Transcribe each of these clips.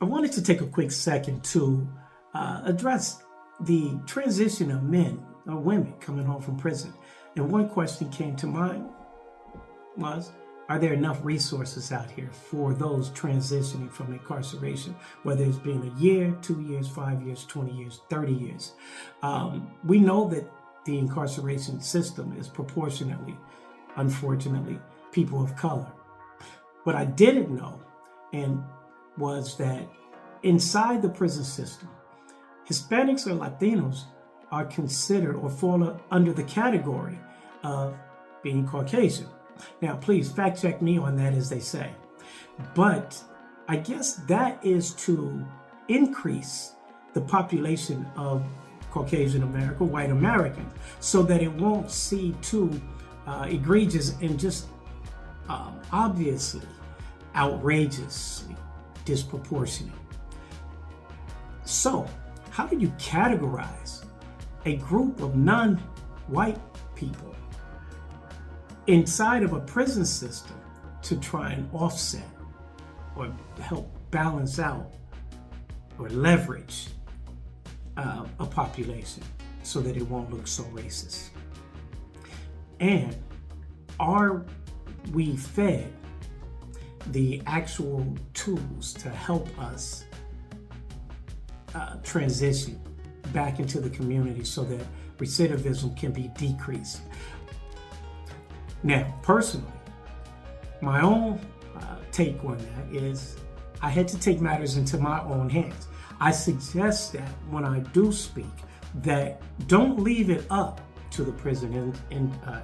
I wanted to take a quick second to address the transition of men or women coming home from prison. And one question came to mind was, are there enough resources out here for those transitioning from incarceration, whether it's been a year, 2 years, 5 years, 20 years, 30 years? We know that the incarceration system is proportionately, unfortunately, people of color. What I didn't know was that inside the prison system, Hispanics or Latinos are considered or fall under the category of being Caucasian. Now, please fact check me on that, as they say. But I guess that is to increase the population of Caucasian America, white Americans, so that it won't seem too egregious and just obviously outrageously disproportionate. So, how do you categorize a group of non-white people inside of a prison system to try and offset or help balance out or leverage a population so that it won't look so racist? And are we fed the actual tools to help us transition back into the community so that recidivism can be decreased? Now, personally, my own take on that is I had to take matters into my own hands. I suggest that when I do speak, that don't leave it up to the prison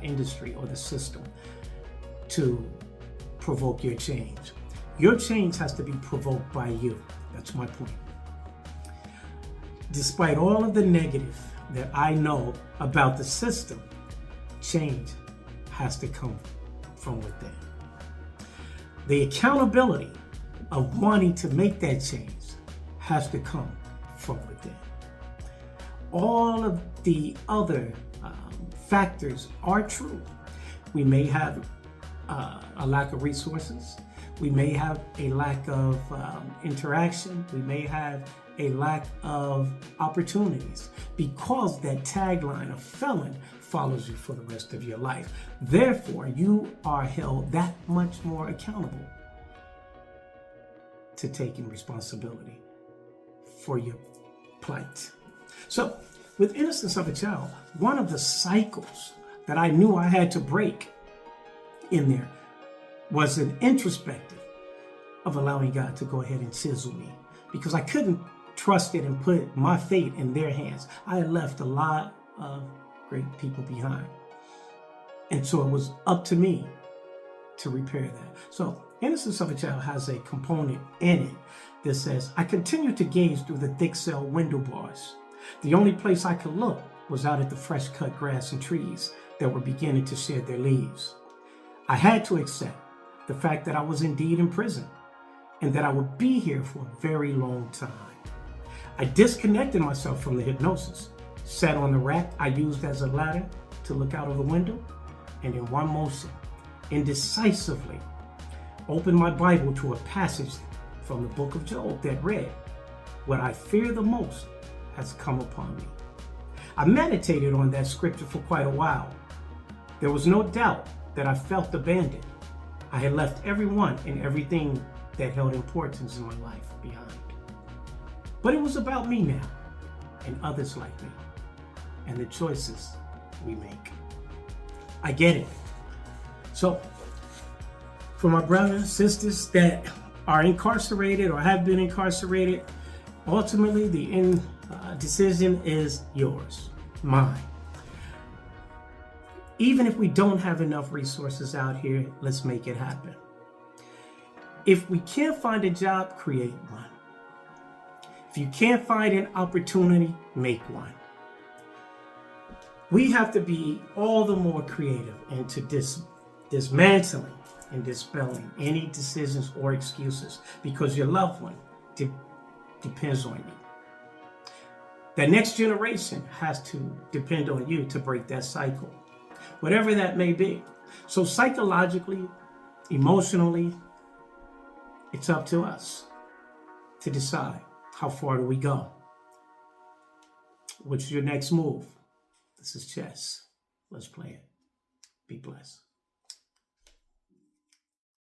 industry or the system to provoke your change. Your change has to be provoked by you. That's my point. Despite all of the negative that I know about the system, change has to come from within. The accountability of wanting to make that change has to come from within. All of the other factors are true. We may have a lack of resources. We may have a lack of interaction. We may have a lack of opportunities, because that tagline of felon follows you for the rest of your life. Therefore, you are held that much more accountable to taking responsibility for your plight. So, with Innocence of a Child, one of the cycles that I knew I had to break in there was an introspective of allowing God to go ahead and chisel me, because I couldn't trust it and put my fate in their hands. I had left a lot of great people behind. And so it was up to me to repair that. So Innocence of a Child has a component in it that says, I continued to gaze through the thick cell window bars. The only place I could look was out at the fresh cut grass and trees that were beginning to shed their leaves. I had to accept the fact that I was indeed in prison and that I would be here for a very long time. I disconnected myself from the hypnosis, sat on the rack I used as a ladder to look out of the window, and in one motion, indecisively, opened my Bible to a passage from the book of Job that read, "What I fear the most has come upon me." I meditated on that scripture for quite a while. There was no doubt that I felt abandoned. I had left everyone and everything that held importance in my life behind. But it was about me now, and others like me, and the choices we make. I get it. So, for my brothers and sisters that are incarcerated or have been incarcerated, ultimately the decision is yours, mine. Even if we don't have enough resources out here, let's make it happen. If we can't find a job, create one. If you can't find an opportunity, make one. We have to be all the more creative into dismantling and dispelling any decisions or excuses, because your loved one depends on you. The next generation has to depend on you to break that cycle, whatever that may be. So psychologically, emotionally, it's up to us. to decide how far do we go. What's your next move? This is chess. Let's play it. Be blessed.